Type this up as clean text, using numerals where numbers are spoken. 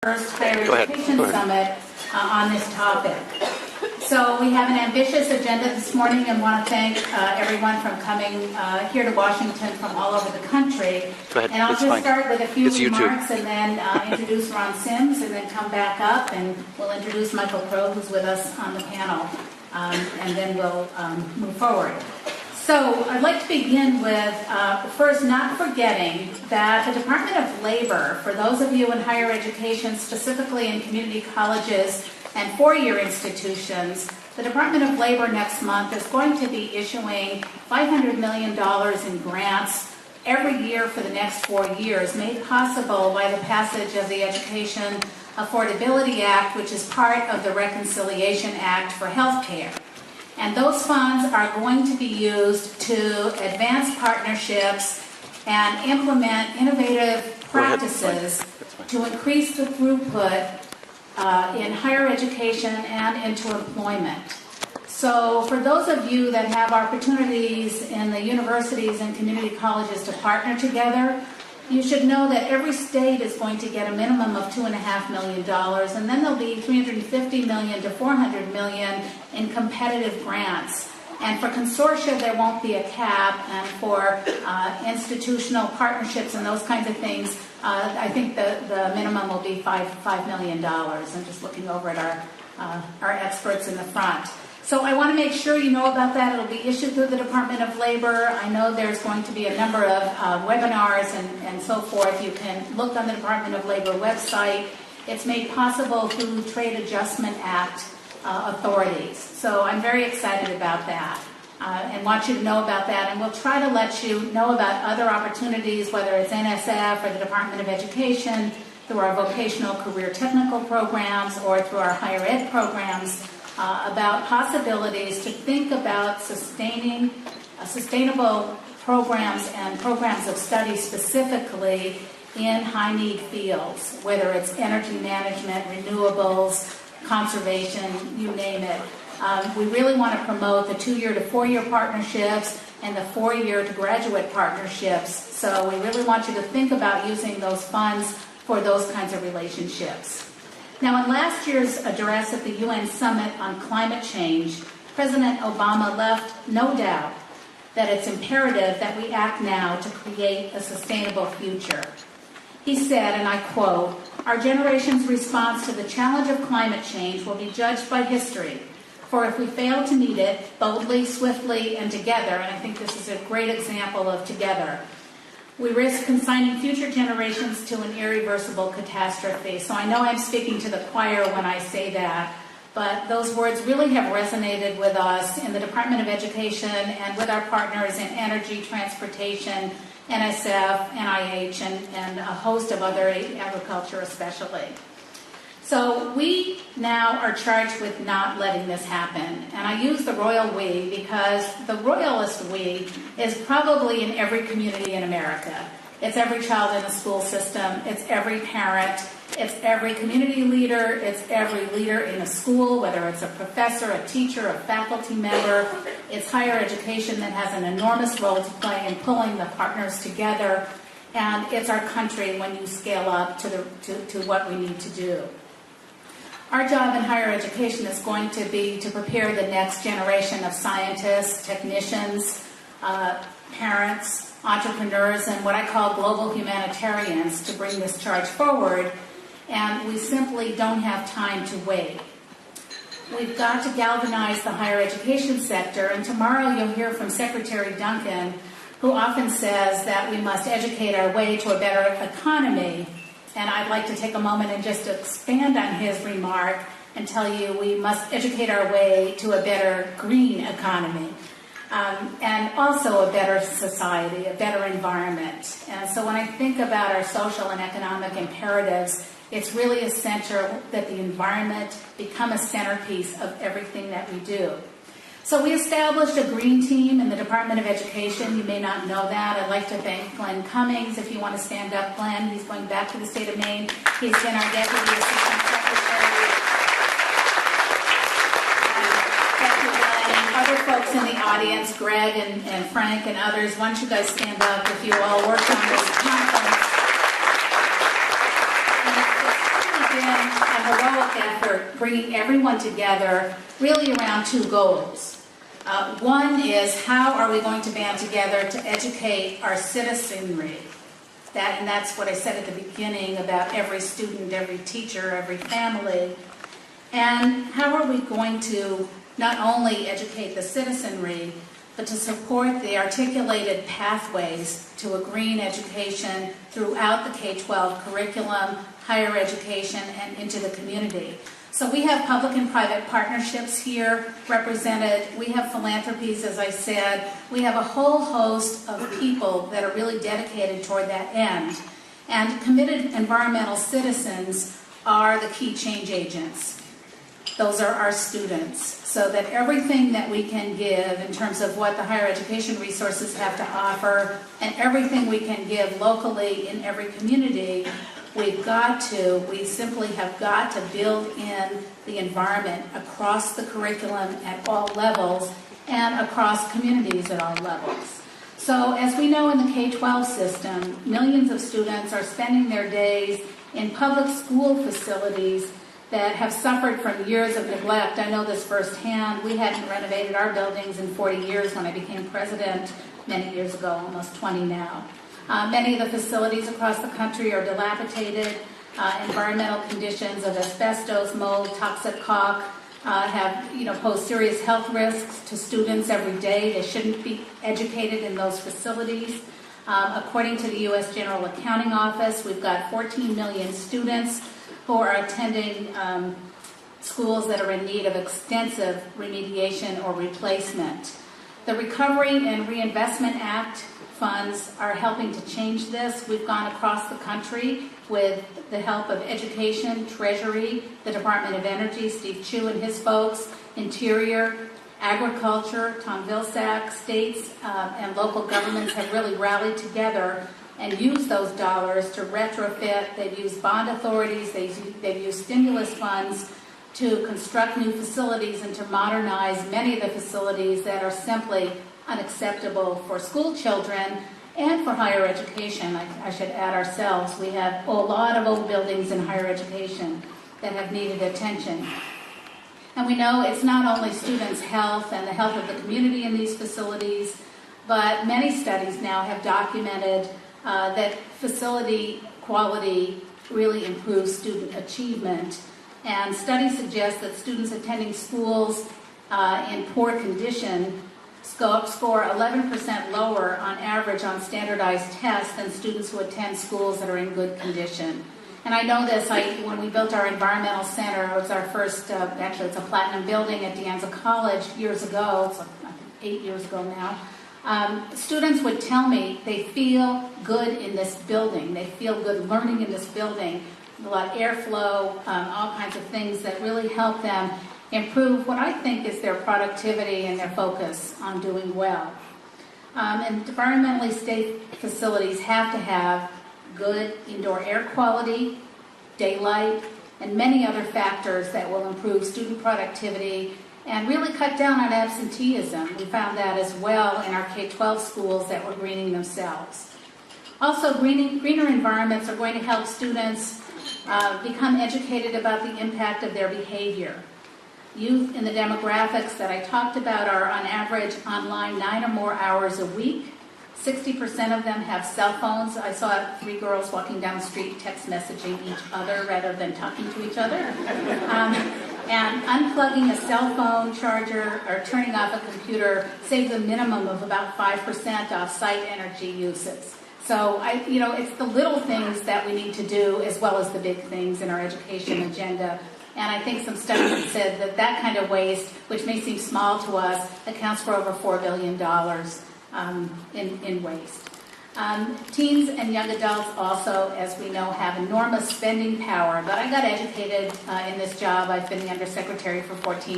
First Higher Education Summit on this topic. So we have an ambitious agenda this morning and want to thank everyone from coming here to Washington from all over the country. Go ahead. And I'll It's just fine. start with a few It's remarks and then introduce Ron Sims and then come back up and we'll introduce Michael Crow, who's with us on the panel, and then we'll move forward. So I'd like to begin with first not forgetting that the Department of Labor, for those of you in higher education, specifically in community colleges and four-year institutions, the Department of Labor next month is going to be issuing $500 million in grants every year for the next 4 years, made possible by the passage of the Education Affordability Act, which is part of the Reconciliation Act for healthcare. And those funds are going to be used to advance partnerships and implement innovative practices to increase the throughput in higher education and into employment. So for those of you that have opportunities in the universities and community colleges to partner together, you should know that every state is going to get a minimum of $2.5 million, and then there'll be $350 million to $400 million in competitive grants. And for consortia, there won't be a cap, and for institutional partnerships and those kinds of things, I think the minimum will be $5 million. I'm just looking over at our experts in the front. So I want to make sure you know about that. It'll be issued through the Department of Labor. I know there's going to be a number of webinars and so forth. You can look on the Department of Labor website. It's made possible through Trade Adjustment Act authorities. So I'm very excited about that and want you to know about that. And we'll try to let you know about other opportunities, whether it's NSF or the Department of Education, through our vocational career technical programs or through our higher ed programs, about possibilities to think about sustainable programs and programs of study specifically in high-need fields, whether it's energy management, renewables, conservation, you name it. We really want to promote the 2-year to 4-year partnerships and the 4-year to graduate partnerships. So we really want you to think about using those funds for those kinds of relationships. Now, in last year's address at the UN Summit on Climate Change, President Obama left no doubt that it's imperative that we act now to create a sustainable future. He said, and I quote, "Our generation's response to the challenge of climate change will be judged by history, for if we fail to meet it boldly, swiftly, and together," and I think this is a great example of together, "we risk consigning future generations to an irreversible catastrophe." So I know I'm speaking to the choir when I say that, but those words really have resonated with us in the Department of Education and with our partners in energy, transportation, NSF, NIH, and a host of other, agriculture especially. So we now are charged with not letting this happen. And I use the royal we because the royalist we is probably in every community in America. It's every child in the school system. It's every parent. It's every community leader. It's every leader in a school, whether it's a professor, a teacher, a faculty member. It's higher education that has an enormous role to play in pulling the partners together. And it's our country when you scale up to what we need to do. Our job in higher education is going to be to prepare the next generation of scientists, technicians, parents, entrepreneurs, and what I call global humanitarians to bring this charge forward, and we simply don't have time to wait. We've got to galvanize the higher education sector, and tomorrow you'll hear from Secretary Duncan, who often says that we must educate our way to a better economy. And I'd like to take a moment and just expand on his remark and tell you we must educate our way to a better green economy and also a better society, a better environment. And so when I think about our social and economic imperatives, it's really essential that the environment become a centerpiece of everything that we do. So we established a green team in the Department of Education. You may not know that. I'd like to thank Glenn Cummings. If you want to stand up, Glenn. He's going back to the state of Maine. He's been our Deputy Assistant Secretary. Thank you, Glenn. And other folks in the audience, Greg and Frank and others, why don't you guys stand up if you all worked on this conference. And it's really a heroic effort bringing everyone together really around two goals. One is, how are we going to band together to educate our citizenry? And that's what I said at the beginning about every student, every teacher, every family. And how are we going to not only educate the citizenry, but to support the articulated pathways to a green education throughout the K-12 curriculum, higher education, and into the community. So we have public and private partnerships here represented. We have philanthropies, as I said. We have a whole host of people that are really dedicated toward that end. And committed environmental citizens are the key change agents. Those are our students. So that everything that we can give in terms of what the higher education resources have to offer, and everything we can give locally in every community, we simply have got to build in the environment across the curriculum at all levels and across communities at all levels. So as we know in the K-12 system, millions of students are spending their days in public school facilities that have suffered from years of neglect. I know this firsthand. We hadn't renovated our buildings in 40 years when I became president many years ago, almost 20 now. Many of the facilities across the country are dilapidated. Environmental conditions of asbestos, mold, toxic caulk pose serious health risks to students every day. They shouldn't be educated in those facilities. According to the U.S. General Accounting Office, we've got 14 million students who are attending schools that are in need of extensive remediation or replacement. The Recovery and Reinvestment Act funds are helping to change this. We've gone across the country with the help of Education, Treasury, the Department of Energy, Steve Chu and his folks, Interior, Agriculture, Tom Vilsack, states and local governments have really rallied together and used those dollars to retrofit. They've used bond authorities, they've used stimulus funds to construct new facilities and to modernize many of the facilities that are simply unacceptable for school children and for higher education. I should add ourselves. We have a lot of old buildings in higher education that have needed attention. And we know it's not only students' health and the health of the community in these facilities, but many studies now have documented that facility quality really improves student achievement. And studies suggest that students attending schools in poor condition score 11% lower on average on standardized tests than students who attend schools that are in good condition. And I know this, when we built our environmental center, it was our first, actually it's a platinum building at De Anza College years ago, it's like 8 years ago now. Students would tell me they feel good in this building, they feel good learning in this building, a lot of airflow, all kinds of things that really help them improve what I think is their productivity and their focus on doing well. And environmentally safe facilities have to have good indoor air quality, daylight, and many other factors that will improve student productivity and really cut down on absenteeism. We found that as well in our K-12 schools that were greening themselves. Also, greener environments are going to help students become educated about the impact of their behavior. Youth in the demographics that I talked about are on average online 9 or more hours a week. 60% of them have cell phones. I saw 3 girls walking down the street text messaging each other rather than talking to each other. And unplugging a cell phone charger or turning off a computer saves a minimum of about 5% off site energy uses. So, it's the little things that we need to do as well as the big things in our education agenda. And I think some studies have said that kind of waste, which may seem small to us, accounts for over $4 billion in waste. Teens and young adults also, as we know, have enormous spending power. But I got educated in this job. I've been the undersecretary for 14